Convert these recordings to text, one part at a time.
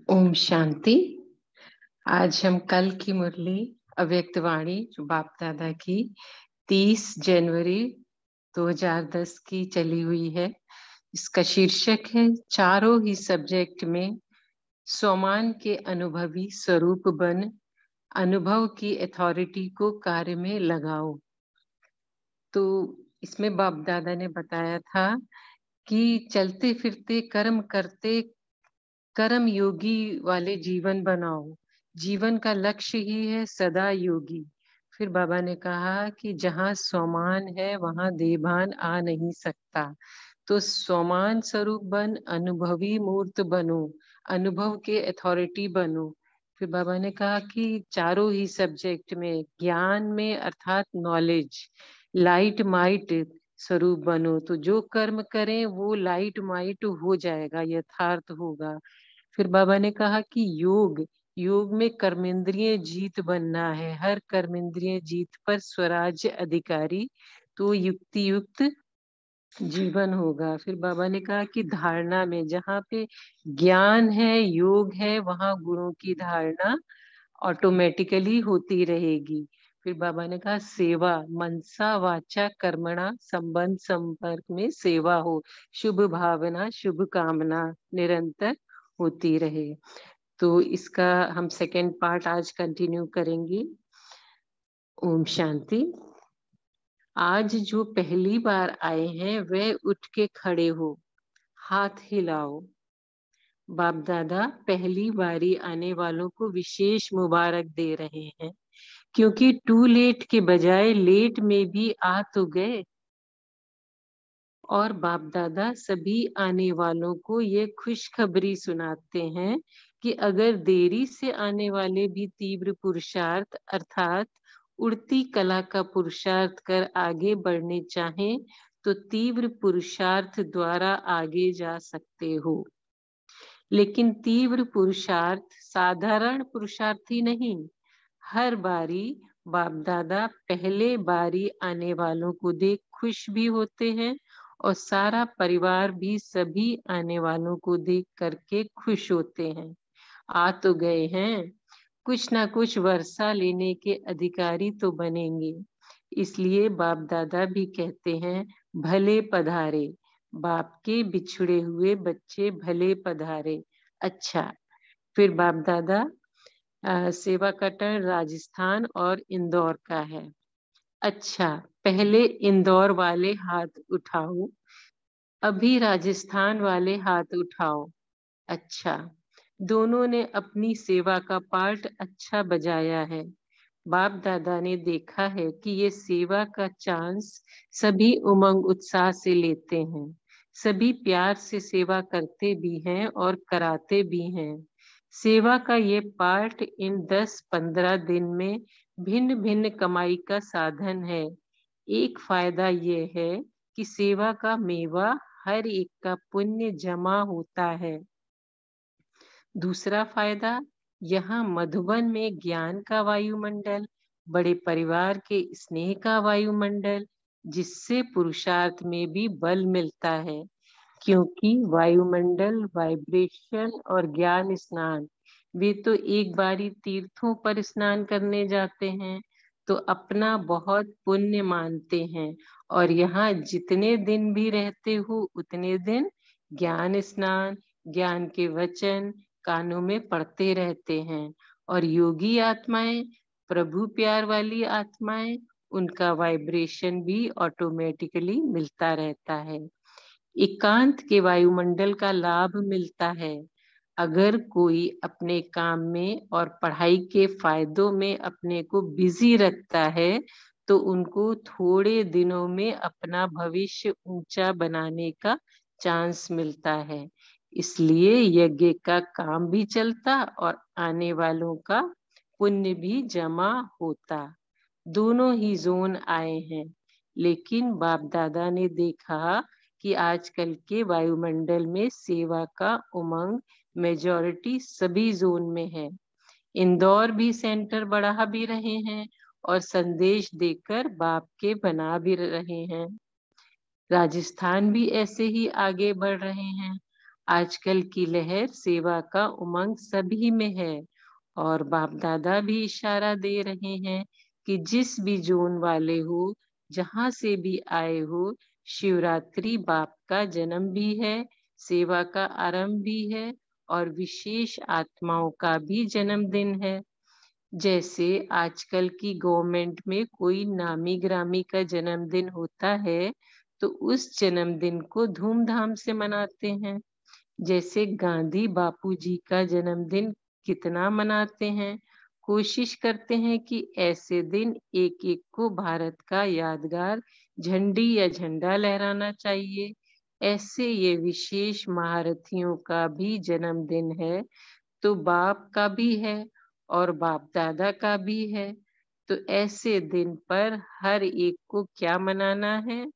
ओम शांति। आज हम कल की मुरली अव्यक्त वाणी जो बाप दादा की 30 जनवरी 2010 की चली हुई है। इसका शीर्षक है चारों ही सब्जेक्ट में स्वमान के अनुभवी स्वरूप बन अनुभव की अथॉरिटी को कार्य में लगाओ। तो इसमें बाप दादा ने बताया था कि चलते फिरते कर्म करते कर्म योगी वाले जीवन बनाओ। जीवन का लक्ष्य ही है सदा योगी। फिर बाबा ने कहा कि जहाँ स्वमान है वहां देभान आ नहीं सकता। तो स्वमान स्वरूप बन अनुभवी मूर्त बनो, अनुभव के अथॉरिटी बनो। फिर बाबा ने कहा कि चारों ही सब्जेक्ट में ज्ञान में अर्थात नॉलेज लाइट माइट स्वरूप बनो। तो जो कर्म करें वो लाइट माइट हो जाएगा, यथार्थ होगा। फिर बाबा ने कहा कि योग योग में कर्मेंद्रिय जीत बनना है, हर कर्मेंद्रिय जीत पर स्वराज्य अधिकारी, तो युक्ति युक्त जीवन होगा। फिर बाबा ने कहा कि धारणा में जहाँ पे ज्ञान है योग है वहां गुणों की धारणा ऑटोमेटिकली होती रहेगी। फिर बाबा ने कहा सेवा मनसा वाचा कर्मणा संबंध संपर्क में सेवा हो, शुभ भावना शुभ कामना निरंतर होती रहे। तो इसका हम सेकेंड पार्ट आज कंटिन्यू करेंगे। ओम शांति। आज जो पहली बार आए हैं वे उठ के खड़े हो, हाथ हिलाओ। बाप दादा पहली बारी आने वालों को विशेष मुबारक दे रहे हैं, क्योंकि टू लेट के बजाय लेट में भी आ तो गए। और बाप दादा सभी आने वालों को ये खुशखबरी सुनाते हैं कि अगर देरी से आने वाले भी तीव्र पुरुषार्थ अर्थात उड़ती कला का पुरुषार्थ कर आगे बढ़ने चाहें तो तीव्र पुरुषार्थ द्वारा आगे जा सकते हो। लेकिन तीव्र पुरुषार्थ साधारण पुरुषार्थी नहीं। हर बारी बाप दादा पहले बारी आने वालों को देख खुश भी होते हैं और सारा परिवार भी सभी आने वालों को देख करके खुश होते हैं। आ तो गए हैं, कुछ ना कुछ वर्षा लेने के अधिकारी तो बनेंगे। इसलिए बाप दादा भी कहते हैं भले पधारे, बाप के बिछड़े हुए बच्चे भले पधारे। अच्छा, फिर बाप दादा सेवा का टर्न राजस्थान और इंदौर का है। अच्छा, पहले इंदौर वाले हाथ उठाओ, अभी राजस्थान वाले हाथ उठाओ। अच्छा, दोनों ने अपनी सेवा का पार्ट अच्छा बजाया है। बाप दादा ने देखा है कि ये सेवा का चांस सभी उमंग उत्साह से लेते हैं, सभी प्यार से सेवा करते भी हैं और कराते भी हैं। सेवा का ये पार्ट इन 10-15 दिन में भिन्न भिन्न कमाई का साधन है। एक फायदा ये है कि सेवा का मेवा हर एक का पुण्य जमा होता है। दूसरा फायदा, यहाँ मधुबन में ज्ञान का वायुमंडल, बड़े परिवार के स्नेह का वायुमंडल, जिससे पुरुषार्थ में भी बल मिलता है। क्योंकि वायुमंडल वाइब्रेशन और ज्ञान स्नान वे तो एक बारी तीर्थों पर स्नान करने जाते हैं तो अपना बहुत पुण्य मानते हैं, और यहाँ जितने दिन भी रहते हो उतने दिन ज्ञान स्नान ज्ञान के वचन कानों में पढ़ते रहते हैं। और योगी आत्माएं प्रभु प्यार वाली आत्माएं उनका वाइब्रेशन भी ऑटोमेटिकली मिलता रहता है। एकांत के वायुमंडल का लाभ मिलता है। अगर कोई अपने काम में और पढ़ाई के फायदों में अपने को बिजी रखता है तो उनको थोड़े दिनों में अपना भविष्य ऊंचा बनाने का चांस मिलता है। इसलिए यज्ञ का काम भी चलता और आने वालों का पुण्य भी जमा होता। दोनों ही जोन आए हैं, लेकिन बाप दादा ने देखा कि आजकल के वायुमंडल में सेवा का उमंग मेजॉरिटी सभी जोन में है। इंदौर भी सेंटर बढ़ा भी रहे हैं और संदेश देकर बाप के बना भी रहे हैं। राजस्थान भी ऐसे ही आगे बढ़ रहे हैं। आजकल की लहर सेवा का उमंग सभी में है और बाप दादा भी इशारा दे रहे हैं कि जिस भी जोन वाले हो, जहां से भी आए हो, शिवरात्रि बाप का जन्म भी है, सेवा का आरंभ भी है और विशेष आत्माओं का भी जन्मदिन है। जैसे आजकल की गवर्नमेंट में कोई नामी ग्रामी का जन्मदिन होता है तो उस जन्मदिन को धूमधाम से मनाते हैं। जैसे गांधी बापूजी का जन्मदिन कितना मनाते हैं, कोशिश करते हैं कि ऐसे दिन एक एक को भारत का यादगार झंडी या झंडा लहराना चाहिए। ऐसे ये विशेष महारथियों का भी जन्मदिन है तो बाप का भी है और बाप दादा का भी है। तो ऐसे दिन पर हर एक को क्या मनाना है?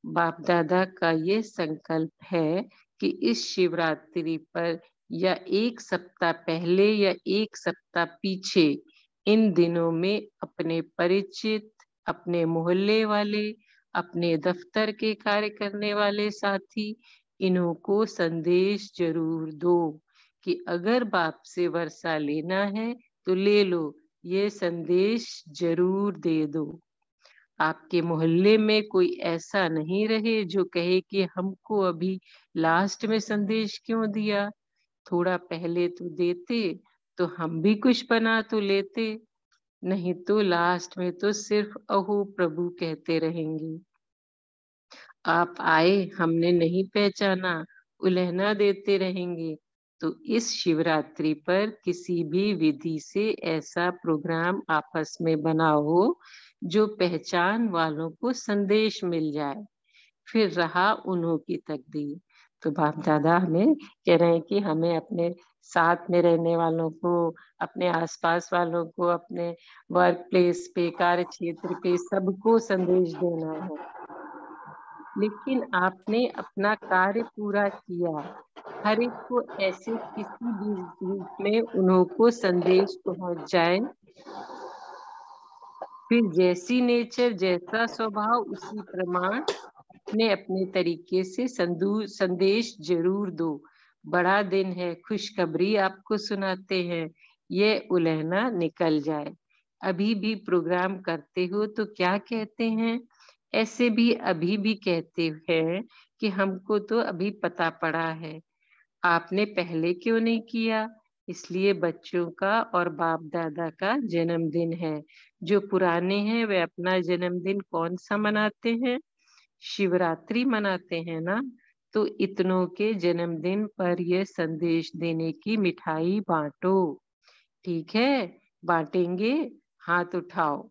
बाप दादा का ये संकल्प है कि इस शिवरात्रि पर या एक सप्ताह पहले या एक सप्ताह पीछे इन दिनों में अपने परिचित, अपने मोहल्ले वाले, अपने दफ्तर के कार्य करने वाले साथी, इन्हों को संदेश जरूर दो कि अगर बाप से वर्षा लेना है तो ले लो, ये संदेश जरूर दे दो। आपके मोहल्ले में कोई ऐसा नहीं रहे जो कहे कि हमको अभी लास्ट में संदेश क्यों दिया, थोड़ा पहले तो देते तो हम भी कुछ बना तो लेते, नहीं तो लास्ट में तो सिर्फ अहो प्रभु कहते रहेंगे। आप आए, हमने नहीं पहचाना, उलहना देते रहेंगे। तो इस शिवरात्रि पर किसी भी विधि से ऐसा प्रोग्राम आपस में बनाओ जो पहचान वालों को संदेश मिल जाए, फिर रहा उन्हों की तकदीर। तो बाप दादा हमें कह रहे हैं कि हमें अपने साथ में रहने वालों को, अपने आसपास वालों को, अपने वर्क प्लेस पे, कार्य क्षेत्र पे सबको संदेश देना है। लेकिन आपने अपना कार्य पूरा किया, हर एक को ऐसे किसी भी रूप में उन्हों को संदेश पहुंच जाए, फिर जैसी नेचर, जैसा स्वभाव, उसी प्रमाण अपने अपने तरीके से संदेश जरूर दो। बड़ा दिन है, खुशखबरी आपको सुनाते हैं, ये उलहना निकल जाए। अभी भी प्रोग्राम करते हो तो क्या कहते हैं? ऐसे भी अभी भी कहते हैं कि हमको तो अभी पता पड़ा है, आपने पहले क्यों नहीं किया? इसलिए बच्चों का और बाप दादा का जन्मदिन है। जो पुराने हैं वे अपना जन्मदिन कौन सा मनाते हैं? शिवरात्रि मनाते हैं ना। तो इतनों के जन्मदिन पर यह संदेश देने की मिठाई बांटो। ठीक है, बांटेंगे? हाथ उठाओ।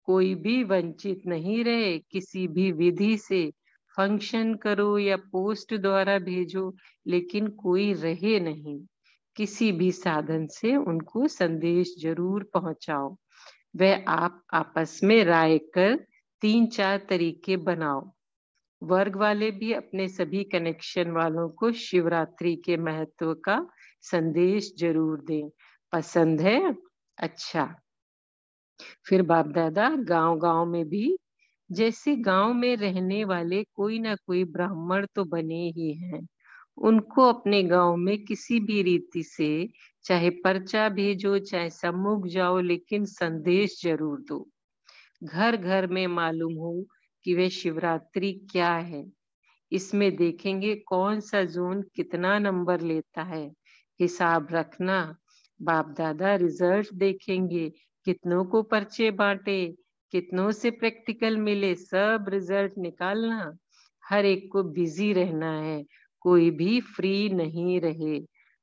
कोई भी वंचित नहीं रहे किसी भी विधि से। फंक्शन करो या पोस्ट द्वारा भेजो, लेकिन कोई रहे नहीं। किसी भी साधन से उनको संदेश जरूर पहुंचाओ। वह आप आपस में राय कर 3-4 तरीके बनाओ। वर्ग वाले भी अपने सभी कनेक्शन वालों को शिवरात्रि के महत्व का संदेश जरूर दें। पसंद है? अच्छा। फिर बाप दादा गांव गांव में भी, जैसे गांव में रहने वाले कोई ना कोई ब्राह्मण तो बने ही हैं, उनको अपने गांव में किसी भी रीति से चाहे पर्चा भेजो चाहे सम्मुख जाओ, लेकिन संदेश जरूर दो। घर घर में मालूम हो कि वे शिवरात्रि क्या है। इसमें देखेंगे कौन सा जोन कितना नंबर लेता है, हिसाब रखना। बाप दादा रिजल्ट देखेंगे, कितनों को पर्चे बांटे, कितनों से प्रैक्टिकल मिले, सब रिजल्ट निकालना। हर एक को बिजी रहना है, कोई भी फ्री नहीं रहे।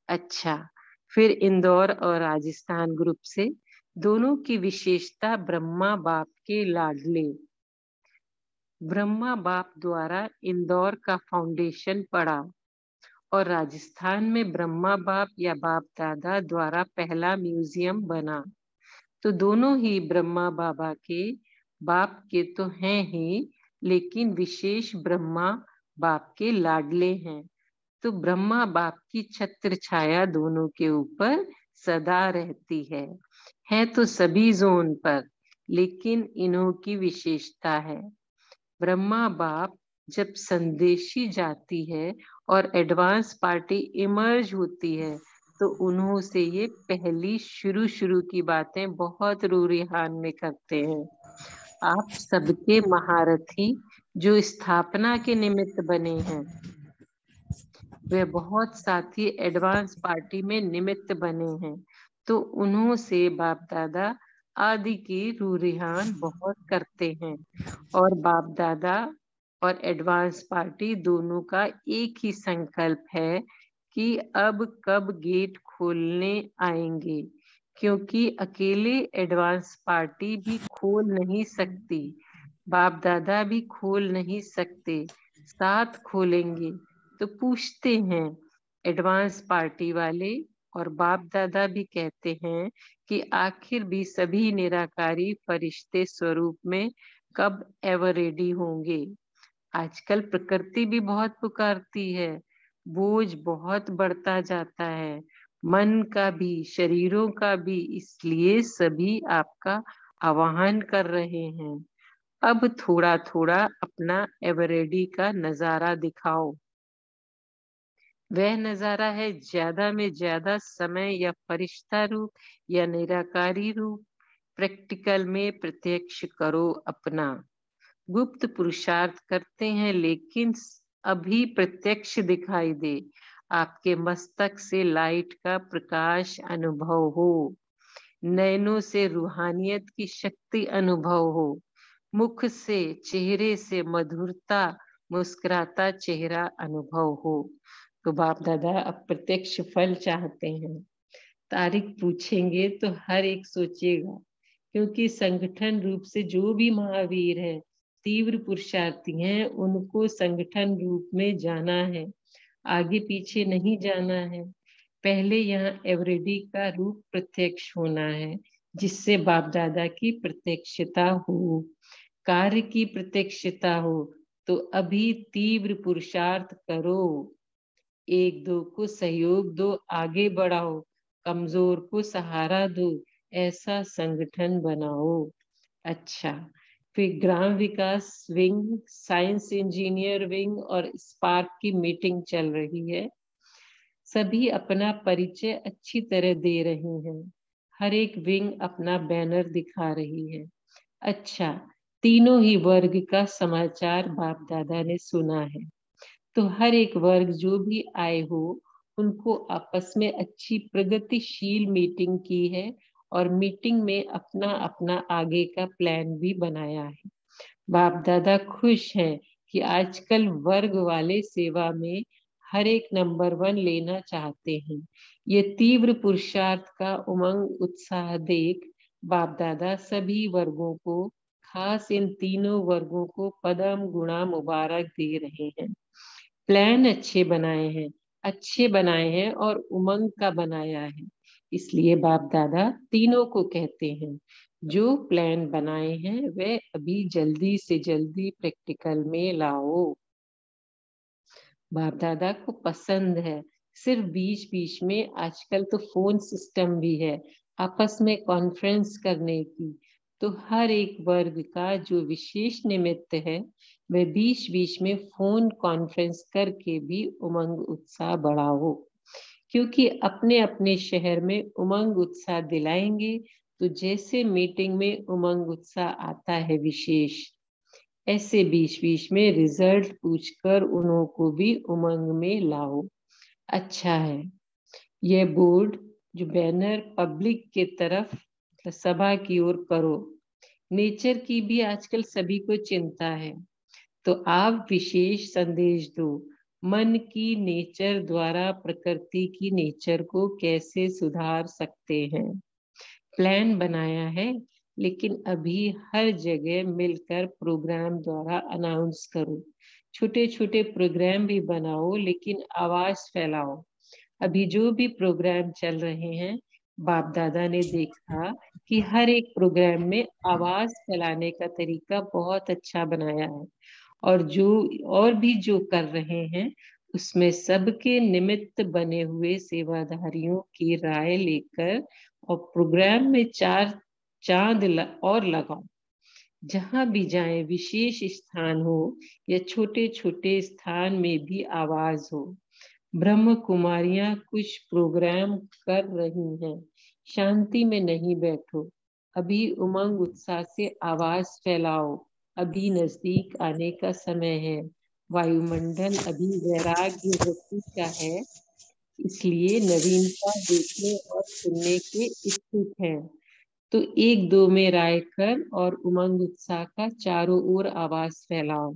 अच्छा, फिर इंदौर और राजस्थान ग्रुप से दोनों की विशेषता ब्रह्मा बाप के लाडले। ब्रह्मा बाप द्वारा इंदौर का फाउंडेशन पड़ा और राजस्थान में ब्रह्मा बाप या बाप दादा द्वारा पहला म्यूजियम बना। तो दोनों ही ब्रह्मा बाबा के बाप के तो हैं ही, लेकिन विशेष ब्रह्मा बाप के लाडले हैं। तो ब्रह्मा बाप की छत्र छाया दोनों के ऊपर सदा रहती है तो सभी जोन पर, लेकिन इन्हों की विशेषता है। ब्रह्मा बाप जब संदेशी जाती है और एडवांस पार्टी इमर्ज होती है, तो उन्हों से ये पहली शुरू शुरू की बातें बहुत रूरिहान में करते हैं। आप सबके महारथी जो स्थापना के निमित्त बने हैं, वे बहुत साथी एडवांस पार्टी में निमित्त बने हैं, तो उन्हों से बाप दादा आदि की रूरिहान बहुत करते हैं। और बाप दादा और एडवांस पार्टी दोनों का एक ही संकल्प है कि अब कब गेट खोलने आएंगे, क्योंकि अकेले एडवांस पार्टी भी खोल नहीं सकती, बाप दादा भी खोल नहीं सकते, साथ खोलेंगे। तो पूछते हैं एडवांस पार्टी वाले, और बाप दादा भी कहते हैं कि आखिर भी सभी निराकारी फरिश्ते स्वरूप में कब एवर रेडी होंगे। आजकल प्रकृति भी बहुत पुकारती है, बोझ बहुत बढ़ता जाता है, मन का भी शरीरों का भी, इसलिए सभी आपका आह्वान कर रहे हैं। अब थोड़ा थोड़ा अपना एवरेडी का नजारा दिखाओ। वह नजारा है ज्यादा में ज्यादा समय या फरिश्ता रूप या निराकारी रूप। प्रैक्टिकल में प्रत्यक्ष करो अपना। गुप्त पुरुषार्थ करते हैं, लेकिन अभी प्रत्यक्ष दिखाई दे, आपके मस्तक से लाइट का प्रकाश अनुभव हो, नैनों से रूहानियत की शक्ति अनुभव हो, मुख से चेहरे से मधुरता, मुस्कुराता चेहरा अनुभव हो। तो बाप दादा अब प्रत्यक्ष फल चाहते हैं। तारीख पूछेंगे तो हर एक सोचेगा, क्योंकि संगठन रूप से जो भी महावीर है, तीव्र पुरुषार्थी हैं, उनको संगठन रूप में जाना है, आगे पीछे नहीं जाना है। पहले यहाँ एवरेडी का रूप प्रत्यक्ष होना है, जिससे बाप दादा की प्रत्यक्षता हो, कार्य की प्रत्यक्षता हो। तो अभी तीव्र पुरुषार्थ करो, एक दो को सहयोग दो, आगे बढ़ाओ, कमजोर को सहारा दो, ऐसा संगठन बनाओ। अच्छा, फिर ग्राम विकास विंग, साइंस इंजीनियर विंग और स्पार्क की मीटिंग चल रही है। सभी अपना परिचय अच्छी तरह दे रहे हैं, हर एक विंग अपना बैनर दिखा रही है। अच्छा, तीनों ही वर्ग का समाचार बाप दादा ने सुना है, तो हर एक वर्ग जो भी आए हो, उनको आपस में अच्छी प्रगतिशील मीटिंग की है, और मीटिंग में अपना अपना आगे का प्लान भी बनाया है। बाप दादा खुश हैं कि आजकल वर्ग वाले सेवा में हर एक नंबर 1 लेना चाहते हैं। ये तीव्र पुरुषार्थ का उमंग उत्साह देख बाप दादा सभी वर्गों को, खास इन तीनों वर्गों को पदम गुणा मुबारक दे रहे हैं। प्लान अच्छे बनाए हैं और उमंग का बनाया है। इसलिए बाप दादा तीनों को कहते हैं, जो प्लान बनाए हैं वे अभी जल्दी से जल्दी प्रैक्टिकल में लाओ। बाप दादा को पसंद है, सिर्फ बीच बीच में आजकल तो फोन सिस्टम भी है आपस में कॉन्फ्रेंस करने की। तो हर एक वर्ग का जो विशेष निमित्त है, वह बीच बीच में फोन कॉन्फ्रेंस करके भी उमंग उत्साह बढ़ाओ, क्योंकि अपने अपने शहर में उमंग उत्साह दिलाएंगे, तो जैसे मीटिंग में उमंग उत्साह आता है विशेष, ऐसे बीच बीच में रिजल्ट पूछकर उन्हों को भी उमंग में लाओ। अच्छा है, यह बोर्ड जो बैनर पब्लिक के तरफ सभा की ओर करो। नेचर की भी आजकल सभी को चिंता है, तो आप विशेष संदेश दो, मन की नेचर द्वारा प्रकृति की नेचर को कैसे सुधार सकते हैं। प्लान बनाया है, लेकिन अभी हर जगह मिलकर प्रोग्राम द्वारा अनाउंस करो। छोटे छोटे प्रोग्राम भी बनाओ, लेकिन आवाज फैलाओ। अभी जो भी प्रोग्राम चल रहे हैं, बाप दादा ने देखा कि हर एक प्रोग्राम में आवाज फैलाने का तरीका बहुत अच्छा बनाया है, और जो कर रहे हैं, उसमें सबके निमित्त बने हुए सेवाधारियों की राय लेकर और प्रोग्राम में 4 चांद और लगाओ। जहां भी जाएं विशेष स्थान हो या छोटे छोटे स्थान में भी आवाज हो। ब्रह्म कुमारियां कुछ प्रोग्राम कर रही हैं। शांति में नहीं बैठो, अभी उमंग उत्साह से आवाज फैलाओ। अभी नजदीक आने का समय है। वायुमंडल अभी वैराग्य वृत्ति का है, इसलिए नवीनता देखने और सुनने के इच्छुक है। तो एक दो में राय कर और उमंग उत्साह का चारों ओर आवाज फैलाओ।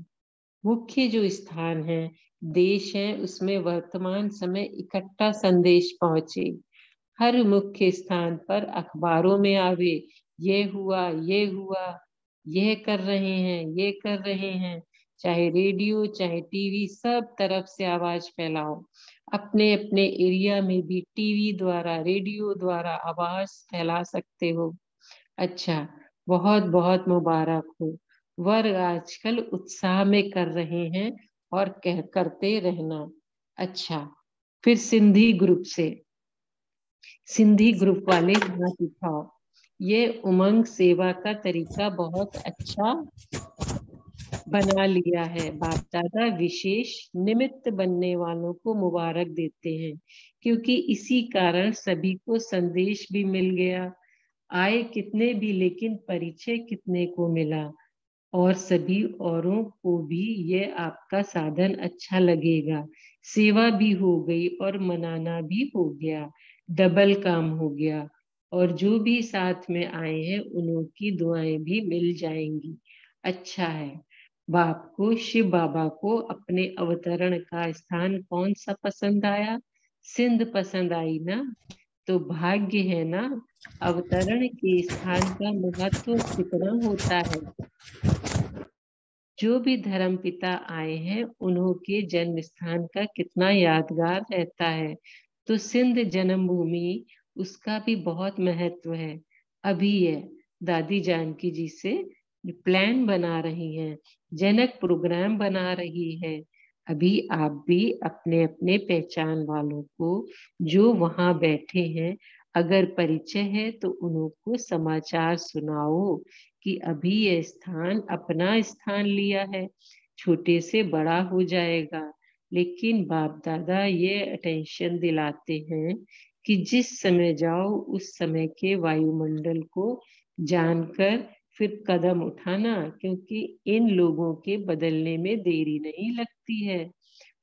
मुख्य जो स्थान है, देश है, उसमें वर्तमान समय इकट्ठा संदेश पहुंचे। हर मुख्य स्थान पर अखबारों में आवे, ये हुआ, ये हुआ, ये कर रहे हैं, ये कर रहे हैं। चाहे रेडियो चाहे टीवी, सब तरफ से आवाज फैलाओ। अपने अपने एरिया में भी टीवी द्वारा रेडियो द्वारा आवाज फैला सकते हो। अच्छा, बहुत बहुत मुबारक हो। वर्ग आजकल उत्साह में कर रहे हैं और कह करते रहना। अच्छा, फिर सिंधी ग्रुप वाले हाथ उठाओ। ये उमंग सेवा का तरीका बहुत अच्छा बना लिया है। बाप दादा विशेष निमित्त बनने वालों को मुबारक देते हैं, क्योंकि इसी कारण सभी को संदेश भी मिल गया। आए कितने भी, लेकिन परिचय कितने को मिला। और सभी औरों को भी ये आपका साधन अच्छा लगेगा। सेवा भी हो गई और मनाना भी हो गया, डबल काम हो गया। और जो भी साथ में आए हैं उन्हों की दुआएं भी मिल जाएंगी। अच्छा है। बाप को, शिव बाबा को अपने अवतरण का स्थान कौन सा पसंद आया? सिंध पसंद आई ना? तो भाग्य है ना। अवतरण के स्थान का महत्व कितना होता है। जो भी धर्म पिता आए हैं उन्हों के जन्म स्थान का कितना यादगार रहता है। तो सिंध जन्मभूमि, उसका भी बहुत महत्व है। अभी ये दादी जानकी जी से प्लान बना रही हैं, जनक प्रोग्राम बना रही है। अभी आप भी अपने अपने पहचान वालों को जो वहां बैठे हैं, अगर परिचय है तो उनको समाचार सुनाओ कि अभी ये स्थान अपना स्थान लिया है, छोटे से बड़ा हो जाएगा। लेकिन बाप दादा ये अटेंशन दिलाते हैं कि जिस समय जाओ उस समय के वायुमंडल को जानकर फिर कदम उठाना, क्योंकि इन लोगों के बदलने में देरी नहीं लगती है।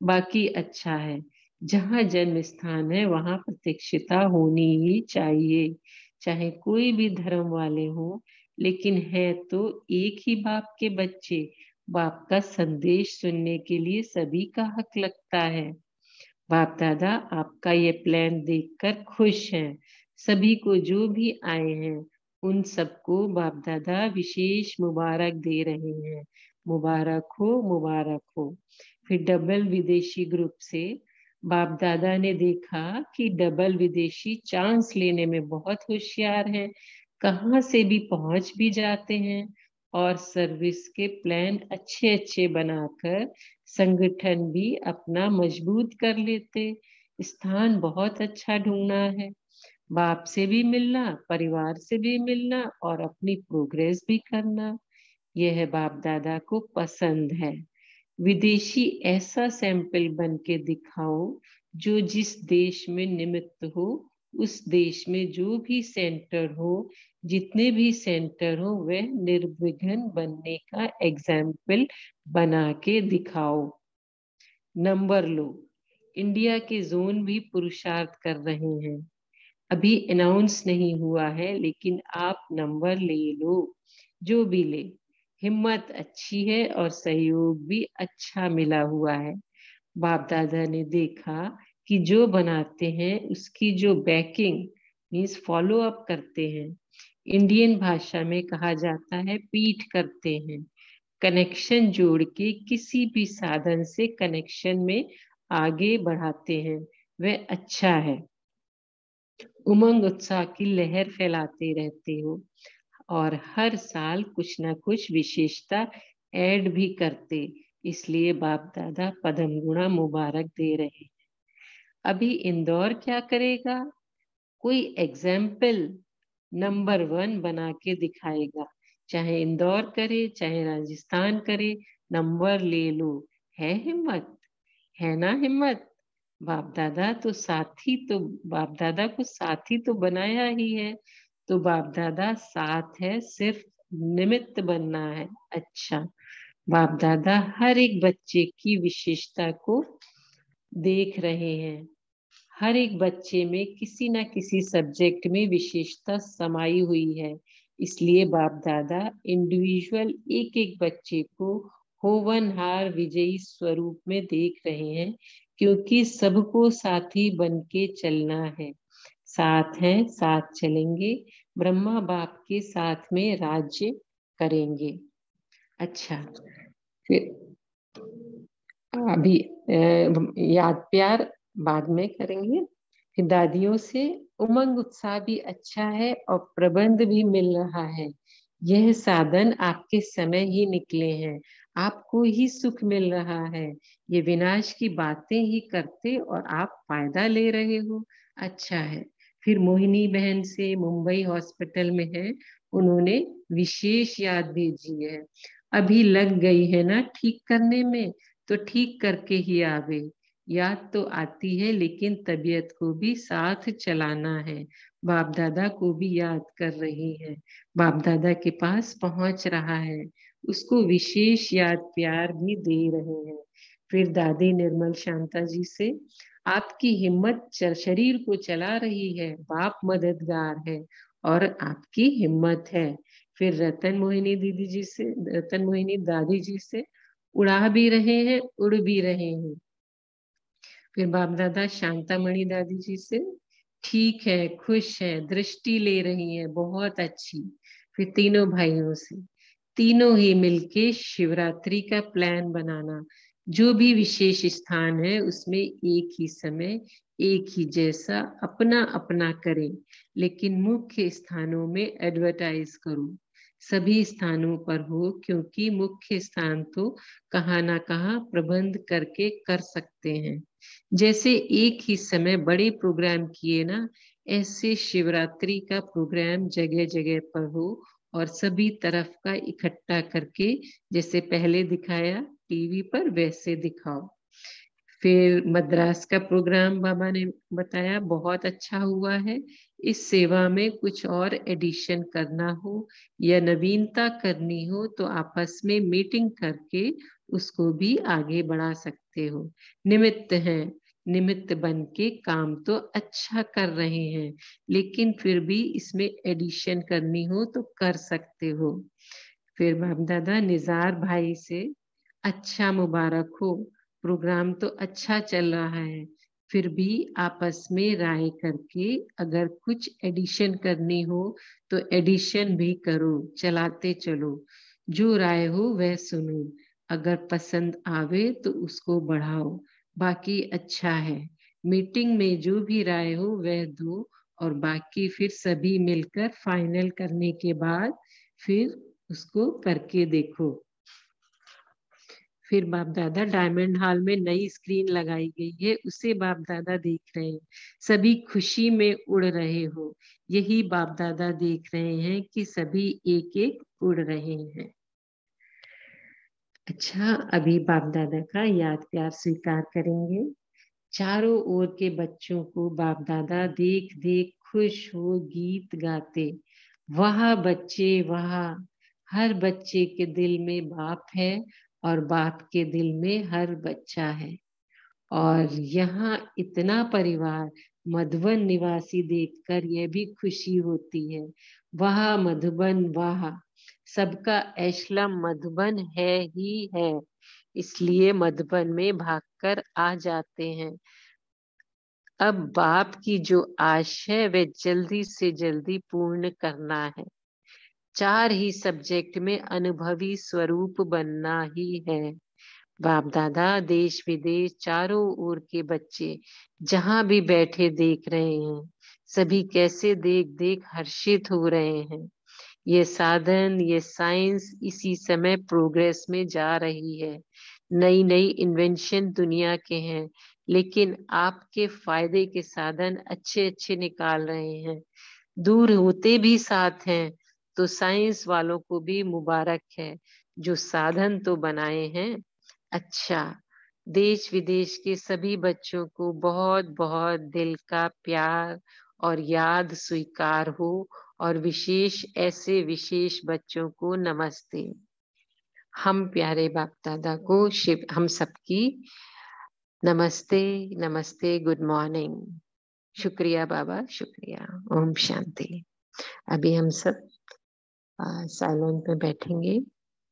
बाकी अच्छा है, जहाँ जन्म स्थान है वहां प्रतीक्षिता होनी ही चाहिए, चाहे कोई भी धर्म वाले हो। लेकिन है तो एक ही बाप के बच्चे। बाप का संदेश सुनने के लिए सभी का हक लगता है। बाप दादा आपका ये प्लान देखकर खुश हैं। सभी को जो भी आए हैं उन सबको बाप दादा विशेष मुबारक दे रहे हैं। मुबारक हो, मुबारक हो। फिर डबल विदेशी ग्रुप से बाप दादा ने देखा कि डबल विदेशी चांस लेने में बहुत होशियार हैं, कहाँ से भी पहुंच भी जाते हैं और सर्विस के प्लान अच्छे अच्छे बनाकर संगठन भी अपना मजबूत कर लेते। स्थान बहुत अच्छा ढूंढना है, बाप से भी मिलना, परिवार से भी मिलना और अपनी प्रोग्रेस भी करना, यह बाप दादा को पसंद है। विदेशी ऐसा सैंपल बन के दिखाओ जो जिस देश में निमित्त हो, उस देश में जो भी सेंटर हो, जितने भी सेंटर हो, वह निर्विघ्न बनने का एग्जाम्पल बना के दिखाओ। नंबर लो। इंडिया के जोन भी पुरुषार्थ कर रहे हैं। अभी अनाउंस नहीं हुआ है, लेकिन आप नंबर ले लो, जो भी ले। हिम्मत अच्छी है और सहयोग भी अच्छा मिला हुआ है। बाप दादा ने देखा कि जो बनाते हैं उसकी जो बैकिंग मीन्स फॉलो अप करते हैं, इंडियन भाषा में कहा जाता है पीठ करते हैं, कनेक्शन जोड़ के किसी भी साधन से कनेक्शन में आगे बढ़ाते हैं, वह अच्छा है। उमंग उत्साह की लहर फैलाते रहते हो और हर साल कुछ ना कुछ विशेषता ऐड भी करते, इसलिए बाप दादा पदम गुणा मुबारक दे रहे हैं। अभी इंदौर क्या करेगा? कोई एग्जाम्पल नंबर 1 बना के दिखाएगा। चाहे इंदौर करे चाहे राजस्थान करे, नंबर ले लो। है हिम्मत? है ना हिम्मत? बाप दादा को साथी तो बनाया ही है, तो बाप दादा साथ है, सिर्फ निमित्त बनना है। अच्छा, बाप दादा हर एक बच्चे की विशेषता को देख रहे हैं। हर एक बच्चे में किसी ना किसी सब्जेक्ट में विशेषता समाई हुई है, इसलिए बाप दादा इंडिविजुअल एक एक बच्चे को होवनहार विजयी स्वरूप में देख रहे हैं, क्योंकि सबको साथी बन के चलना है। साथ हैं, साथ चलेंगे, ब्रह्मा बाप के साथ में राज्य करेंगे। अच्छा, फिर अभी याद प्यार बाद में करेंगे। फिर दादियों से उमंग उत्साह भी अच्छा है और प्रबंध भी मिल रहा है। यह साधन आपके समय ही निकले हैं, आपको ही सुख मिल रहा है। ये विनाश की बातें ही करते और आप फायदा ले रहे हो। अच्छा है। फिर मोहिनी बहन से मुंबई हॉस्पिटल में है, उन्होंने विशेष याद भेजी है। अभी लग गई है ना ठीक करने में, तो ठीक करके ही आवे। याद तो आती है लेकिन तबीयत को भी साथ चलाना है। बाप दादा को भी याद कर रही है, बाप दादा के पास पहुंच रहा है, उसको विशेष याद प्यार भी दे रहे हैं। फिर दादी निर्मल शांता जी से, आपकी हिम्मत शरीर को चला रही है, बाप मददगार है और आपकी हिम्मत है। फिर रतन मोहिनी दादी जी से, उड़ा भी रहे हैं उड़ भी रहे हैं। फिर बाप दादा शांतामणि दादी जी से, ठीक है, खुश है, दृष्टि ले रही है, बहुत अच्छी। फिर तीनों भाइयों से, तीनों ही मिलके शिवरात्रि का प्लान बनाना। जो भी विशेष स्थान है उसमें एक ही समय एक ही जैसा अपना अपना करें, लेकिन मुख्य स्थानों में एडवर्टाइज करो। सभी स्थानों पर हो, क्योंकि मुख्य स्थान तो कहाँ ना कहाँ प्रबंध करके कर सकते हैं। जैसे एक ही समय बड़े प्रोग्राम किए ना, ऐसे शिवरात्रि का प्रोग्राम जगह जगह पर हो और सभी तरफ का इकट्ठा करके, जैसे पहले दिखाया टीवी पर वैसे दिखाओ। फिर मद्रास का प्रोग्राम बाबा ने बताया, बहुत अच्छा हुआ है। इस सेवा में कुछ और एडिशन करना हो या नवीनता करनी हो तो आपस में मीटिंग करके उसको भी आगे बढ़ा सकते हो। निमित्त हैं, निमित्त बन के काम तो अच्छा कर रहे हैं, लेकिन फिर भी इसमें एडिशन करनी हो तो कर सकते हो। फिर बाप दादा निजार भाई से, अच्छा मुबारक हो, प्रोग्राम तो अच्छा चल रहा है, फिर भी आपस में राय करके अगर कुछ एडिशन करनी हो तो एडिशन भी करो, चलाते चलो। जो राय हो वह सुनो, अगर पसंद आवे तो उसको बढ़ाओ, बाकी अच्छा है। मीटिंग में जो भी राय हो वह दो और बाकी फिर सभी मिलकर फाइनल करने के बाद फिर उसको करके देखो। फिर बाप दादा डायमंड हॉल में नई स्क्रीन लगाई गई है, उसे बाप दादा देख रहे हैं, सभी खुशी में उड़ रहे हो। यही बाप दादा देख रहे हैं कि सभी एक एक उड़ रहे हैं। अच्छा, अभी बाप दादा का याद प्यार स्वीकार करेंगे। चारों ओर के बच्चों को बाप दादा देख देख खुश हो गीत गाते, वाह बच्चे वाह, हर बच्चे के दिल में बाप है और बाप के दिल में हर बच्चा है। और यहाँ इतना परिवार मधुबन निवासी देखकर यह भी खुशी होती है, वाह मधुबन वाह, सबका एशलम मधुबन है ही है, इसलिए मधुबन में भागकर आ जाते हैं। अब बाप की जो आश है वह जल्दी से जल्दी पूर्ण करना है। चार ही सब्जेक्ट में अनुभवी स्वरूप बनना ही है। बाप दादा देश विदेश चारों ओर के बच्चे जहां भी बैठे देख रहे हैं, सभी कैसे देख देख हर्षित हो रहे हैं। ये साधन, ये साइंस इसी समय प्रोग्रेस में जा रही है। नई नई इन्वेंशन दुनिया के हैं, लेकिन आपके फायदे के साधन अच्छे अच्छे निकाल रहे हैं। दूर होते भी साथ हैं, तो साइंस वालों को भी मुबारक है जो साधन तो बनाए हैं। अच्छा, देश विदेश के सभी बच्चों को बहुत बहुत दिल का प्यार और याद स्वीकार हो, और विशेष ऐसे विशेष बच्चों को नमस्ते। हम प्यारे बाप दादा को शिव हम सबकी नमस्ते नमस्ते, गुड मॉर्निंग। शुक्रिया बाबा, शुक्रिया। ओम शांति। अभी हम सब साइलेंट में बैठेंगे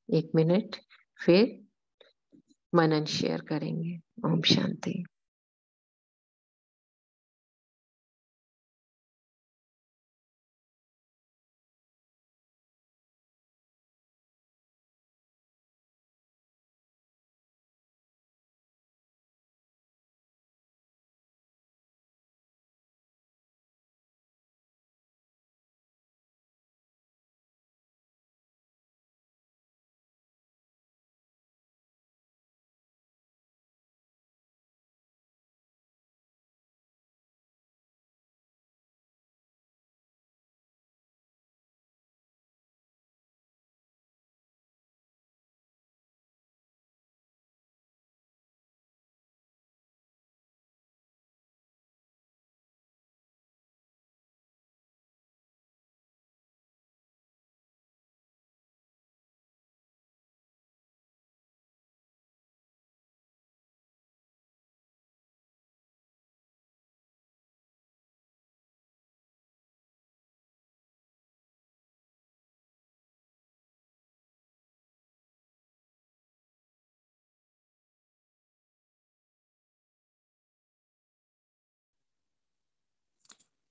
1 मिनट, फिर मनन शेयर करेंगे। ओम शांति।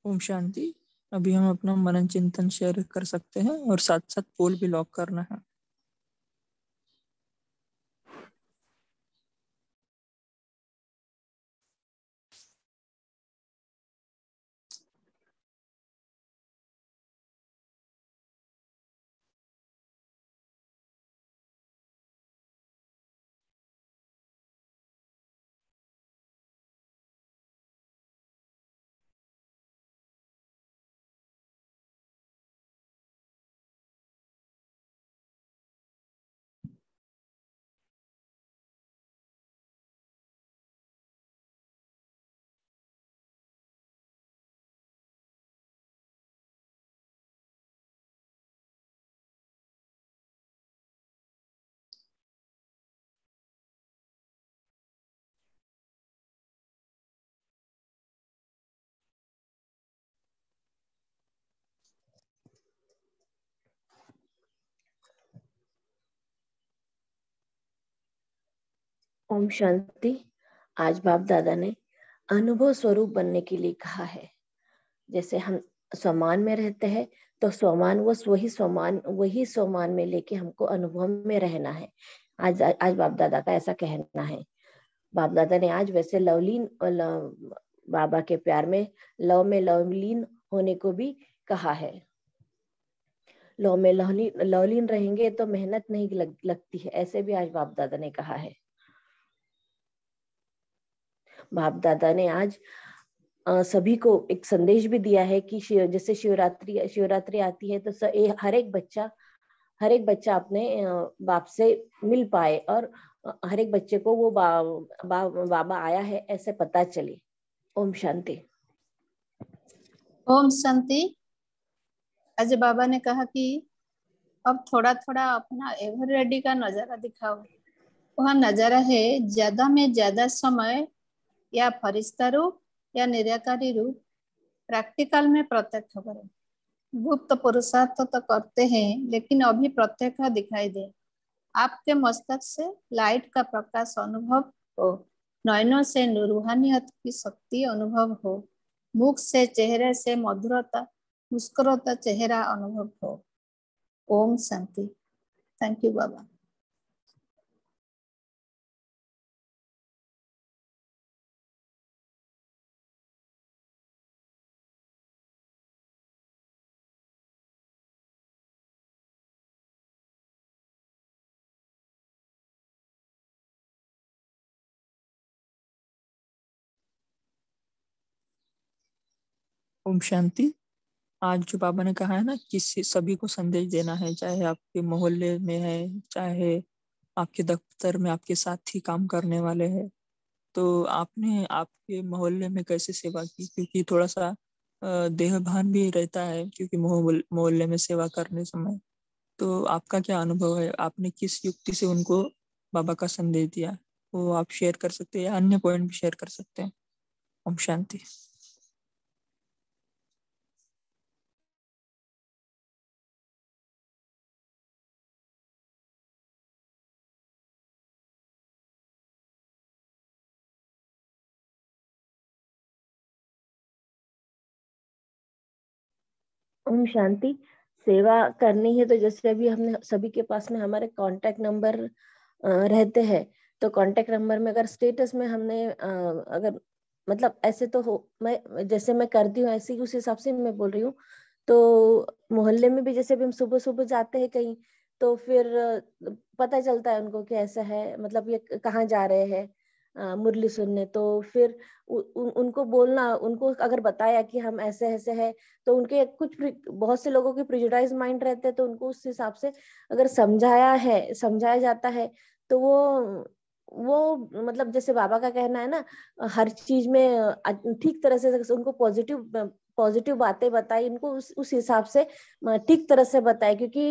ओम शांति। अभी हम अपना मनन चिंतन शेयर कर सकते हैं और साथ साथ पोल भी लॉक करना है। ओम शांति। आज बाप दादा ने अनुभव स्वरूप बनने के लिए कहा है। जैसे हम स्वमान में रहते हैं तो स्वमान वही स्वमान में लेके हमको अनुभव में रहना है। आज बाप दादा का ऐसा कहना है। बाप दादा ने आज वैसे बाबा के प्यार में लवलीन होने को भी कहा है। लव में लवलीन रहेंगे तो मेहनत नहीं लगती है, ऐसे भी आज बाप दादा ने कहा है। बाप दादा ने आज सभी को एक संदेश भी दिया है कि जैसे शिवरात्रि आती है तो हर एक बच्चा अपने बाप से मिल पाए और हर एक बच्चे को वो बाबा आया है ऐसे पता चले। ओम शांति। ओम शांति। आज बाबा ने कहा कि अब थोड़ा थोड़ा अपना एवर रेडी का नजारा दिखाओ। वह नजारा है ज्यादा में ज्यादा समय या फरिश्ता रूप या निराकारी रूप प्रैक्टिकल में प्रत्यक्ष करो। गुप्त पुरुषार्थ तो करते हैं लेकिन अभी प्रत्यक्ष दिखाई दे। आपके मस्तक से लाइट का प्रकाश अनुभव हो, नयनों से रूहानियत की शक्ति अनुभव हो, मुख से चेहरे से मधुरता मुस्कुराता चेहरा अनुभव हो। ओम शांति। थैंक यू बाबा। ओम शांति। आज जो बाबा ने कहा है ना, किसी सभी को संदेश देना है, चाहे आपके मोहल्ले में है, चाहे आपके दफ्तर में आपके साथ ही काम करने वाले हैं, तो आपने आपके मोहल्ले में कैसे सेवा की? क्योंकि थोड़ा सा देह भान भी रहता है, क्योंकि मोहल्ले में सेवा करने समय। तो आपका क्या अनुभव है? आपने किस युक्ति से उनको बाबा का संदेश दिया, वो आप शेयर कर सकते हैं या अन्य पॉइंट भी शेयर कर सकते हैं। ओम शांति। ओम शांति। सेवा करनी है तो जैसे अभी हमने सभी के पास में हमारे कांटेक्ट नंबर रहते हैं, तो कांटेक्ट नंबर में अगर स्टेटस में हमने अगर मतलब ऐसे तो हो, मैं जैसे मैं करती हूँ ऐसे ही उस हिसाब से मैं बोल रही हूँ। तो मोहल्ले में भी जैसे भी हम सुबह सुबह जाते हैं कहीं, तो फिर पता चलता है उनको कि ऐसा है, मतलब ये कहाँ जा रहे हैं मुरली सुनने। तो फिर उनको बोलना, उनको अगर बताया कि हम ऐसे ऐसे है, तो उनके कुछ बहुत से लोगों के प्रिजुडाइज माइंड रहते हैं, तो उनको उस हिसाब से अगर समझाया जाता है, तो वो मतलब जैसे बाबा का कहना है ना, हर चीज में ठीक तरह से उनको पॉजिटिव बातें बताई, उनको उस हिसाब से ठीक तरह से बताए, क्योंकि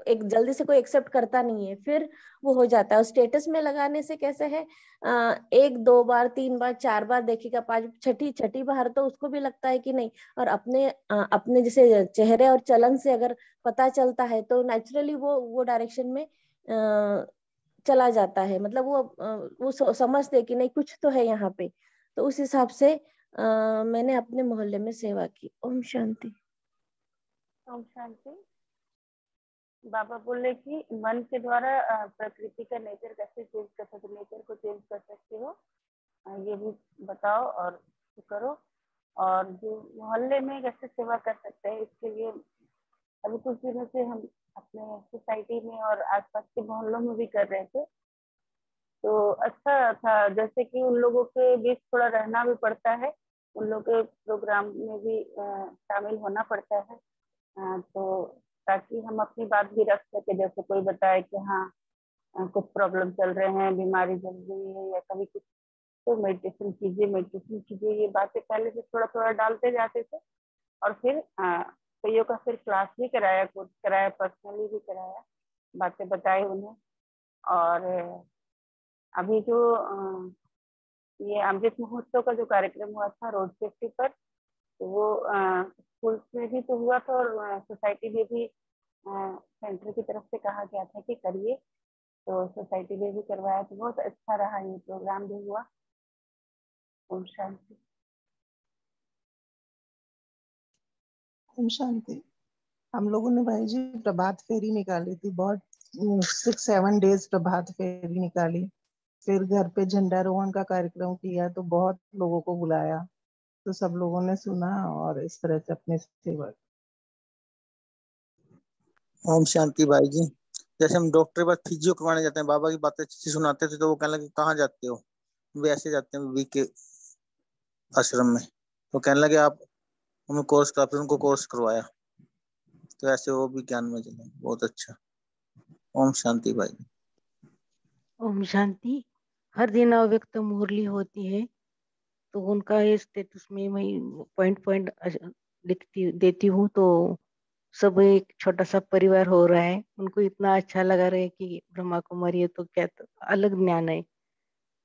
एक जल्दी से कोई एक्सेप्ट करता नहीं है, फिर वो हो जाता है। और स्टेटस में लगाने से कैसे है, एक दो बार तीन बार चार बार देखेगा, पांच छठी छठी बार तो उसको भी लगता है कि नहीं। और अपने जैसे चेहरे और चलन से अगर पता चलता है, तो नेचुरली वो डायरेक्शन में चला जाता है, मतलब वो समझते कि नहीं कुछ तो है यहाँ पे। तो उस हिसाब से मैंने अपने मोहल्ले में सेवा की। ओम शांति। ओम शांति। बाबा बोले कि मन के द्वारा प्रकृति का नेचर कैसे चेंज कर सकते, नेचर को चेंज कर सकते हो, ये भी बताओ और करो। और जो मोहल्ले में कैसे सेवा कर सकते हैं, इसके लिए अभी कुछ दिनों से हम अपने सोसाइटी में और आसपास के मोहल्लों में भी कर रहे थे, तो अच्छा था। जैसे कि उन लोगों के बीच थोड़ा रहना भी पड़ता है, उन लोग के प्रोग्राम में भी शामिल होना पड़ता है, तो ताकि हम अपनी बात भी रख सके। जैसे कोई बताए कि हाँ कुछ प्रॉब्लम चल रहे हैं, बीमारी चल रही है या कभी कुछ, तो मेडिटेशन कीजिए, ये बातें पहले से थोड़ा थोड़ा डालते जाते थे। और फिर कईयों का फिर क्लास भी कराया, कोर्स कराया, पर्सनली भी कराया, बातें बताई उन्हें। और अभी जो ये अमृत महोत्सव का जो कार्यक्रम हुआ था रोड सेफ्टी पर, तो वो स्कूल में भी तो हुआ था, और सोसाइटी में भी सेंटर की तरफ से कहा गया था कि करिए, तो सोसाइटी में भी करवाया, तो बहुत अच्छा रहा, ये प्रोग्राम भी हुआ। ओम शांति। ओम शांति। हम लोगों ने भाई जी प्रभात फेरी निकाली थी, बहुत 6-7 डेज प्रभात फेरी निकाली। फिर घर पे झंडारोहण का कार्यक्रम किया, तो बहुत लोगों को बुलाया, तो सब लोगों ने सुना और इस तरह से अपने सेवा। ओम शांति भाई जी। जैसे हम डॉक्टर के पास फिजियो करवाने जाते हैं, बाबा की बातें अच्छी सुनाते थे, तो वो कहने लगे कहाँ जाते हो, वे ऐसे जाते हैं वी के आश्रम में। तो कहने लगे आप हमें कोर्स करा, फिर उनको कोर्स करवाया, तो ऐसे वो भी ज्ञान में चले। बहुत अच्छा। ओम शांति भाई। ओम शांति। हर दिन अव्यक्त मुरली होती है, तो उनका स्टेटस में मैं पॉइंट पॉइंट लिखती देती हूँ, तो सब एक छोटा सा परिवार हो रहा है। उनको इतना अच्छा लगा रहा है कि ब्रह्मा कुमारी है, तो क्या तो अलग ज्ञान है,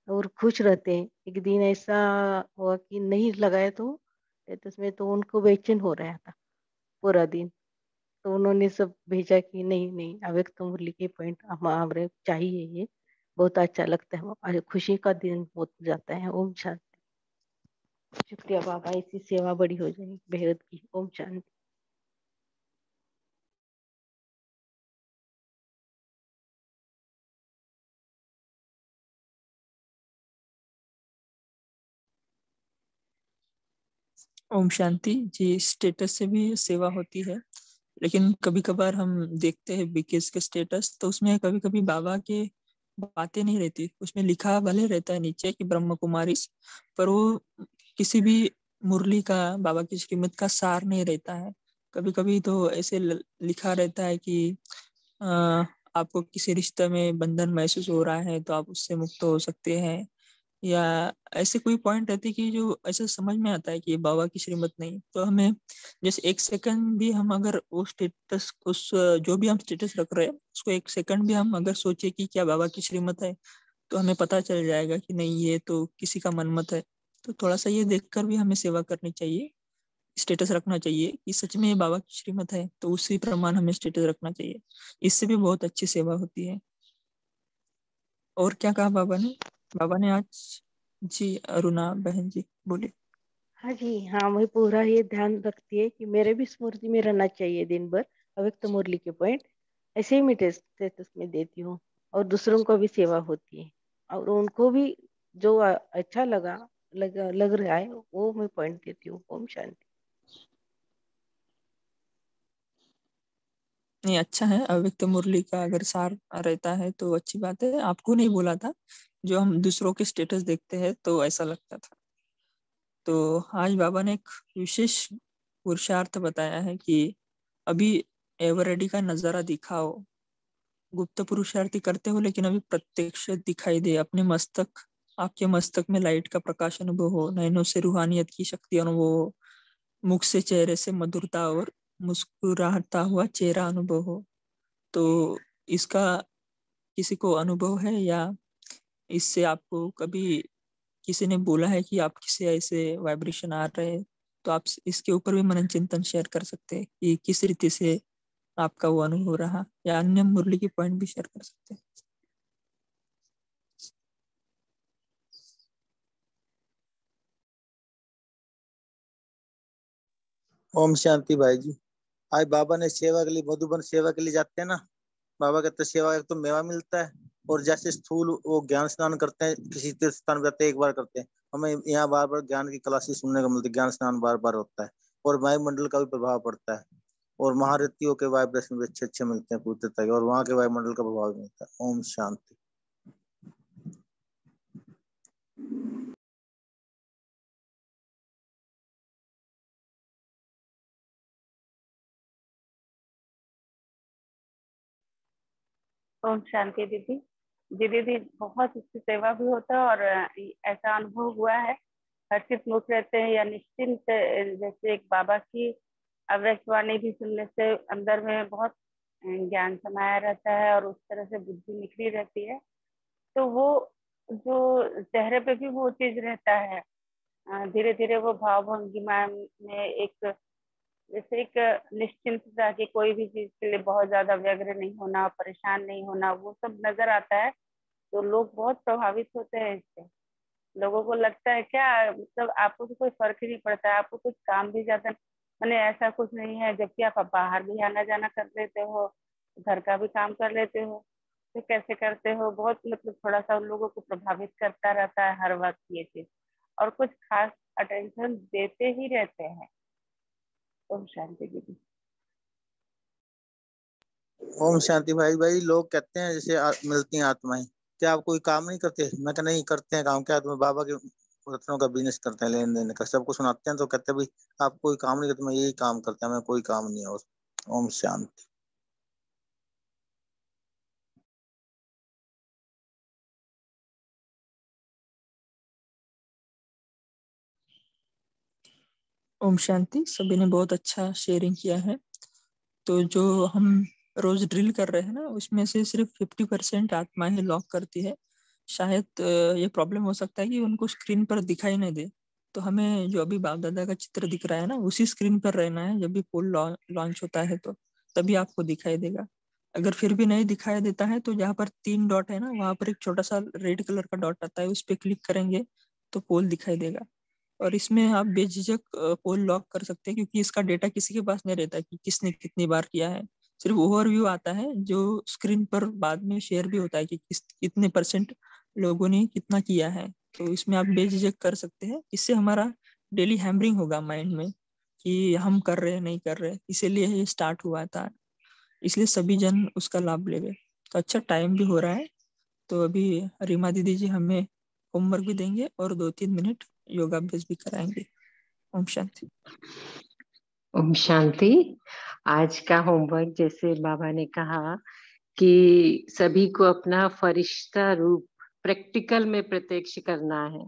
और खुश रहते हैं। एक दिन ऐसा हुआ कि नहीं लगाया, तो स्टेटस में तो उनको बेचैन हो रहा था पूरा दिन, तो उन्होंने सब भेजा कि नहीं नहीं अव्यक्त मुरली के पॉइंट हमारे चाहिए, ये बहुत अच्छा लगता है, आज खुशी का दिन हो जाता है। ओम शांति। शुक्रिया बाबा, ऐसी सेवा बड़ी हो जाएगी बेहद की। ओम शांति। ओम शांति जी। स्टेटस से भी सेवा होती है, लेकिन कभी कभार हम देखते हैं बीकेस के स्टेटस, तो उसमें कभी कभी बाबा के बातें नहीं रहती, उसमें लिखा भले रहता है नीचे कि ब्रह्म कुमारी, पर वो किसी भी मुरली का, बाबा की श्रीमत का सार नहीं रहता है। कभी कभी तो ऐसे लिखा रहता है कि आपको किसी रिश्ते में बंधन महसूस हो रहा है तो आप उससे मुक्त हो सकते हैं, या ऐसे कोई पॉइंट रहती है कि जो ऐसा समझ में आता है कि ये बाबा की श्रीमत नहीं। तो हमें जैसे एक सेकंड भी हम अगर वो स्टेटस, उस जो भी हम स्टेटस रख रहे हैं उसको एक सेकंड भी हम अगर सोचे कि क्या बाबा की श्रीमत है, तो हमें पता चल जाएगा कि नहीं, ये तो किसी का मनमत है। तो थोड़ा सा ये देखकर भी हमें सेवा करनी चाहिए, स्टेटस रखना चाहिए कि सच में ये बाबा की श्रीमत है, तो उसी प्रमाण हमें स्टेटस रखना चाहिए। इससे भी बहुत अच्छी सेवा होती है। और क्या कहा बाबा ने आज? जी अरुणा बहन जी बोले। हाँ जी, हाँ, मैं पूरा ये ध्यान रखती है कि मेरे भी स्मृति में रहना चाहिए दिन भर अव्यक्त मुरली के पॉइंट। ऐसे ही मैं स्टेटस में देती हूँ और दूसरों को भी सेवा होती है और उनको भी जो अच्छा लग रहा है वो मैं पॉइंट देती हूँ। ओम शांति। नहीं, अच्छा है, अव्यक्त मुरली का अगर सार रहता है तो अच्छी बात है। आपको नहीं बोला था, जो हम दूसरों के स्टेटस देखते हैं तो ऐसा लगता था। तो आज बाबा ने एक विशेष पुरुषार्थ बताया है कि अभी एवरेडी का नजारा दिखाओ। गुप्त पुरुषार्थी करते हो लेकिन अभी प्रत्यक्ष दिखाई दे। अपने मस्तक, आपके मस्तक में लाइट का प्रकाश अनुभव हो, नैनों से रूहानियत की शक्ति अनुभव हो, मुख से चेहरे से मधुरता और मुस्कुराता हुआ चेहरा अनुभव हो। तो इसका किसी को अनुभव है, या इससे आपको कभी किसी ने बोला है कि आप किसी ऐसे वाइब्रेशन आ रहे हैं? तो आप इसके ऊपर भी मनन चिंतन शेयर कर सकते हैं कि किस रीति से आपका वो अनुभव रहा, या अन्य मुरली की पॉइंट भी शेयर कर सकते हैं। ओम शांति भाई जी। आज बाबा ने सेवा के लिए, मधुबन सेवा के लिए जाते हैं ना, बाबा कहते हैं सेवा एक तो मेवा मिलता है, और जैसे स्थूल वो ज्ञान स्नान करते हैं, किसी तीर्थ स्थान पे जाते हैं एक बार करते हैं, हमें यहाँ बार बार ज्ञान की क्लासेस सुनने को मिलती है, ज्ञान स्नान बार बार होता है, और वायुमंडल का भी प्रभाव पड़ता है, और महारथियों के वाइब्रेशन भी अच्छे अच्छे मिलते हैं पवित्रता के, और वहाँ के वायुमंडल का प्रभाव भी मिलता है। ओम शांति। ओम शांति दीदी। जी दीदी, बहुत अच्छी सेवा भी होता है, और ऐसा अनुभव हुआ है, हर्षित मुख रहते हैं या निश्चिंत, जैसे एक बाबा की अव्यक्तवाणी भी सुनने से अंदर में बहुत ज्ञान समाया रहता है और उस तरह से बुद्धि निखरी रहती है। तो वो जो चेहरे पे भी वो चीज रहता है, धीरे धीरे वो भाव भंगिमा में एक, जैसे एक निश्चिंतता की, कोई भी चीज के लिए बहुत ज्यादा व्यग्र नहीं होना, परेशान नहीं होना, वो सब नजर आता है। तो लोग बहुत प्रभावित होते हैं इससे। लोगों को लगता है क्या, मतलब आपको तो कोई फर्क ही नहीं पड़ता है, आपको कुछ काम भी ज्यादा, मैंने ऐसा कुछ नहीं है, जबकि आप बाहर भी आना जाना कर लेते हो, घर का भी काम कर लेते हो, तो कैसे करते हो। बहुत मतलब थोड़ा सा उन लोगों को प्रभावित करता रहता है हर वक्त ये चीज, और कुछ खास अटेंशन देते ही रहते हैं। ओम शांति दीदी। ओम शांति भाई। भाई लोग कहते हैं जैसे मिलती हैं आत्माएं, क्या आप कोई काम नहीं करते? मैं कहा नहीं, करते हैं काम। क्या तुम्हें बाबा के रत्नों का बिजनेस करते हैं, लेन देन का, सबको सुनाते हैं, तो कहते हैं भाई आप कोई काम नहीं करते? मैं यही काम करता है, मैं कोई काम नहीं है और। ओम शांति। ओम शांति। सभी ने बहुत अच्छा शेयरिंग किया है। तो जो हम रोज ड्रिल कर रहे हैं ना, उसमें से सिर्फ 50% आत्मा ही लॉक करती है। शायद ये प्रॉब्लम हो सकता है कि उनको स्क्रीन पर दिखाई नहीं दे। तो हमें जो अभी बाप दादा का चित्र दिख रहा है ना, उसी स्क्रीन पर रहना है। जब भी पोल लॉन्च होता है तो तभी आपको दिखाई देगा। अगर फिर भी नहीं दिखाई देता है तो जहाँ पर 3 डॉट है ना, वहां पर एक छोटा सा रेड कलर का डॉट आता है, उस पर क्लिक करेंगे तो पोल दिखाई देगा। और इसमें आप बेझिझक पोल लॉक कर सकते हैं, क्योंकि इसका डेटा किसी के पास नहीं रहता कि किसने कितनी बार किया है। सिर्फ ओवरव्यू आता है जो स्क्रीन पर बाद में शेयर भी होता है कि कितने % लोगों ने कितना किया है। तो इसमें आप बेझिझक कर सकते हैं। इससे हमारा डेली हैमरिंग होगा माइंड में कि हम कर रहे हैं नहीं कर रहे, इसीलिए ये स्टार्ट हुआ था। इसलिए सभी जन उसका लाभ लेंगे। तो अच्छा, टाइम भी हो रहा है, तो अभी रीमा दीदी जी हमें होमवर्क भी देंगे और 2-3 मिनट योगाभ्यास भी कराएंगे। ओम शांति। ओम शांति। आज का होमवर्क जैसे बाबा ने कहा कि सभी को अपना फरिश्ता रूप प्रैक्टिकल में प्रत्यक्ष करना है,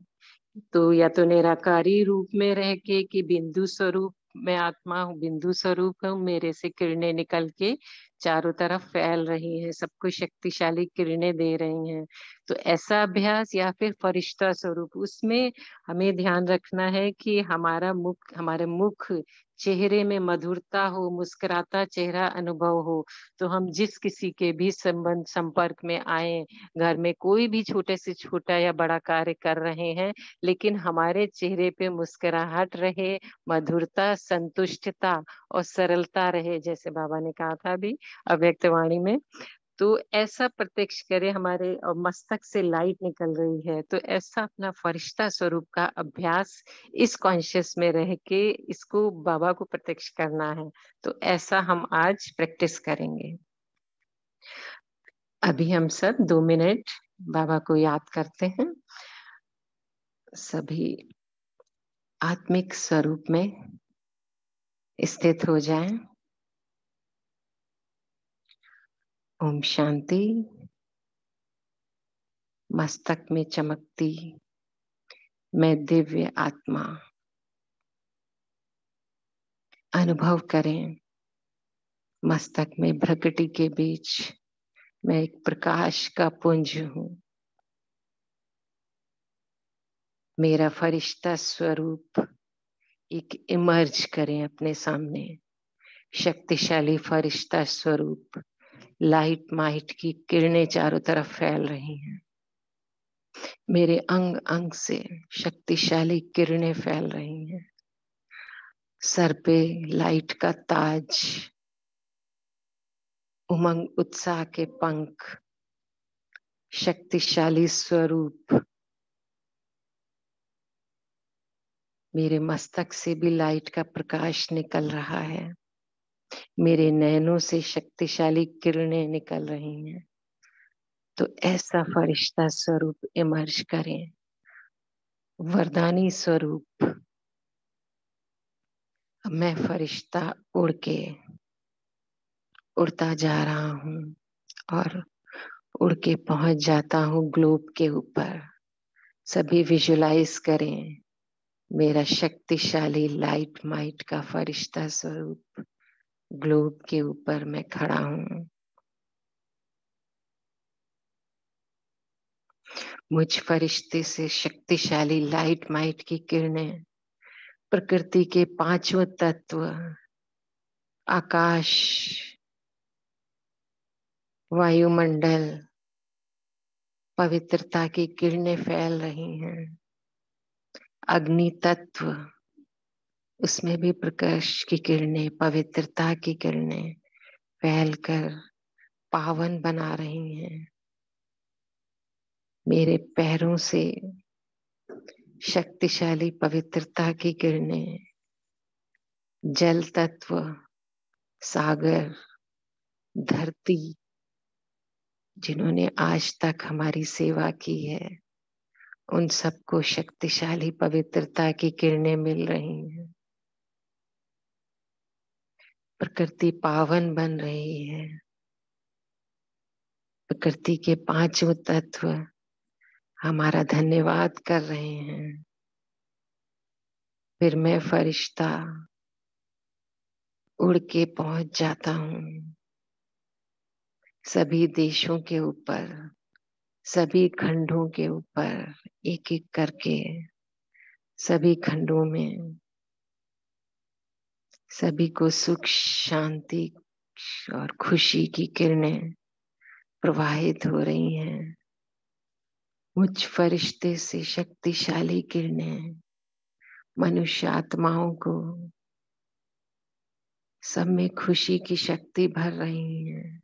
तो या तो निराकारी रूप में रह के कि बिंदु स्वरूप मैं आत्मा हूँ, बिंदु स्वरूप हूँ, मेरे से किरणें निकल के चारों तरफ फैल रही हैं, सबको शक्तिशाली किरणें दे रही हैं, तो ऐसा अभ्यास, या फिर फरिश्ता स्वरूप। उसमें हमें ध्यान रखना है कि हमारे मुख चेहरे में मधुरता हो, मुस्कुराता चेहरा अनुभव हो, तो हम जिस किसी के भी संपर्क में आए, घर में कोई भी छोटे से छोटा या बड़ा कार्य कर रहे हैं, लेकिन हमारे चेहरे पे मुस्कुराहट रहे, मधुरता, संतुष्टता और सरलता रहे, जैसे बाबा ने कहा था अभी अव्यक्त वाणी में। तो ऐसा प्रत्यक्ष करे। हमारे मस्तक से लाइट निकल रही है, तो ऐसा अपना फरिश्ता स्वरूप का अभ्यास इस कॉन्शियस में रह के इसको बाबा को प्रत्यक्ष करना है। तो ऐसा हम आज प्रैक्टिस करेंगे। अभी हम सब 2 मिनट बाबा को याद करते हैं। सभी आत्मिक स्वरूप में स्थित हो जाएं। ओम शांति। मस्तक में चमकती मैं दिव्य आत्मा अनुभव करें। मस्तक में भ्रकटी के बीच मैं एक प्रकाश का पुंज हूँ। मेरा फरिश्ता स्वरूप एक इमर्ज करें अपने सामने। शक्तिशाली फरिश्ता स्वरूप, लाइट माइट की किरणें चारों तरफ फैल रही हैं। मेरे अंग अंग से शक्तिशाली किरणें फैल रही हैं। सर पे लाइट का ताज, उमंग उत्साह के पंख, शक्तिशाली स्वरूप। मेरे मस्तक से भी लाइट का प्रकाश निकल रहा है। मेरे नैनों से शक्तिशाली किरणें निकल रही हैं। तो ऐसा फरिश्ता स्वरूप इमर्ज करें। वरदानी स्वरूप, मैं फरिश्ता उड़ता जा रहा हूँ और उड़ के पहुंच जाता हूँ ग्लोब के ऊपर। सभी विजुलाइज करें मेरा शक्तिशाली लाइट माइट का फरिश्ता स्वरूप ग्लोब के ऊपर मैं खड़ा हूँ। मुझ फरिश्ते से शक्तिशाली लाइट माइट की किरणें प्रकृति के 5 तत्व, आकाश, वायुमंडल, पवित्रता की किरणें फैल रही हैं। अग्नि तत्व, उसमें भी प्रकाश की किरणें, पवित्रता की किरणें फैलकर पावन बना रही हैं। मेरे पैरों से शक्तिशाली पवित्रता की किरणें, जल तत्व, सागर, धरती, जिन्होंने आज तक हमारी सेवा की है, उन सबको शक्तिशाली पवित्रता की किरणें मिल रही हैं। प्रकृति पावन बन रही है। प्रकृति के 5 तत्व हमारा धन्यवाद कर रहे हैं। फिर मैं फरिश्ता उड़ के पहुंच जाता हूँ सभी देशों के ऊपर, सभी खंडों के ऊपर, एक एक करके सभी खंडों में सभी को सुख, शांति और खुशी की किरणें प्रवाहित हो रही हैं। मुझ फरिश्ते से शक्तिशाली किरणें मनुष्य आत्माओं को सब में खुशी की शक्ति भर रही हैं।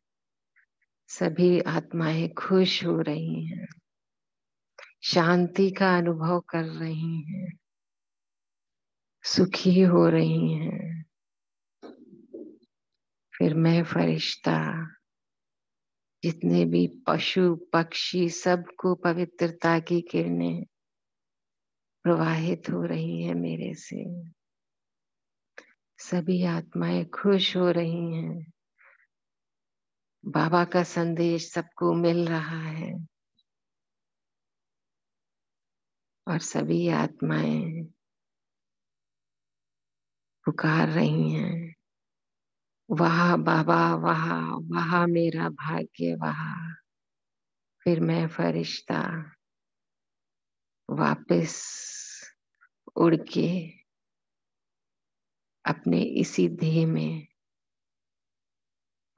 सभी आत्माएं खुश हो रही हैं, शांति का अनुभव कर रही हैं, सुखी हो रही हैं। फिर मैं फरिश्ता जितने भी पशु पक्षी सबको पवित्रता की किरणें प्रवाहित हो रही है मेरे से। सभी आत्माएं खुश हो रही हैं। बाबा का संदेश सबको मिल रहा है और सभी आत्माएं पुकार रही हैं, वाह बाबा वाह, वाह मेरा भाग्य वाह। फिर मैं फरिश्ता वापस उड़ के अपने इसी देह में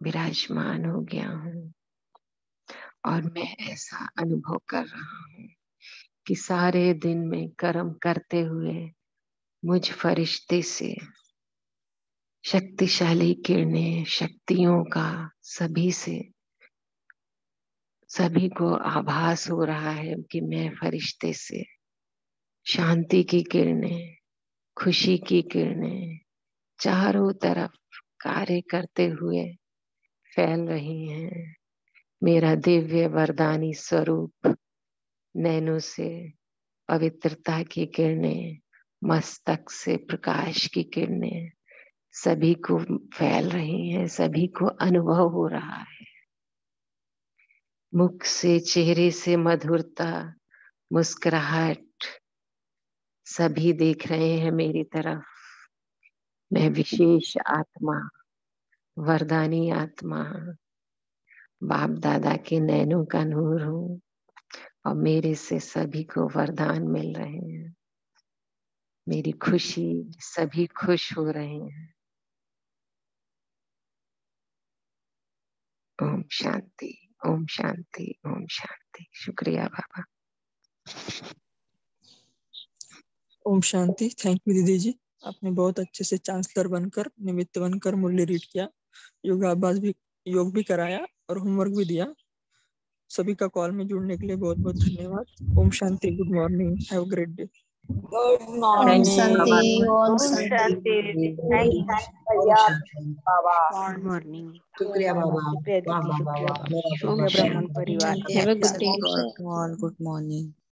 विराजमान हो गया हूँ और मैं ऐसा अनुभव कर रहा हूँ कि सारे दिन में कर्म करते हुए मुझ फरिश्ते से शक्तिशाली किरणें, शक्तियों का सभी से सभी को आभास हो रहा है कि मैं फरिश्ते से शांति की किरणें, खुशी की किरणें चारों तरफ कार्य करते हुए फैल रही हैं। मेरा दिव्य वरदानी स्वरूप नैनों से पवित्रता की किरणें, मस्तक से प्रकाश की किरणें सभी को फैल रही हैं, सभी को अनुभव हो रहा है। मुख से, चेहरे से मधुरता, मुस्कुराहट सभी देख रहे हैं मेरी तरफ। मैं विशेष आत्मा, वरदानी आत्मा, बाप दादा के नैनों का नूर हूँ और मेरे से सभी को वरदान मिल रहे हैं। मेरी खुशी, सभी खुश हो रहे हैं। ओम शांति, ओम शांति, ओम शांति। शुक्रिया बाबा। ओम शांति। थैंक यू दीदी जी, आपने बहुत अच्छे से चांसलर बनकर, निमित्त बनकर मुरली रीड किया, योगाभ्यास भी, योग भी कराया और होमवर्क भी दिया। सभी का कॉल में जुड़ने के लिए बहुत बहुत धन्यवाद। ओम शांति। Good morning, have a great day. Good ओम मॉर्निंग शांति, ओम ओम शांति। शांति दीदी, थैंक यू। भैया बाबा। Good morning. शुक्रिया बाबा। शुक्रिया वाह दीदी, वाह वाह शुक्रिया वाह, बाबा। मेरा शुक्रिया ब्राह्मण परिवार। Have a good day. Good morning.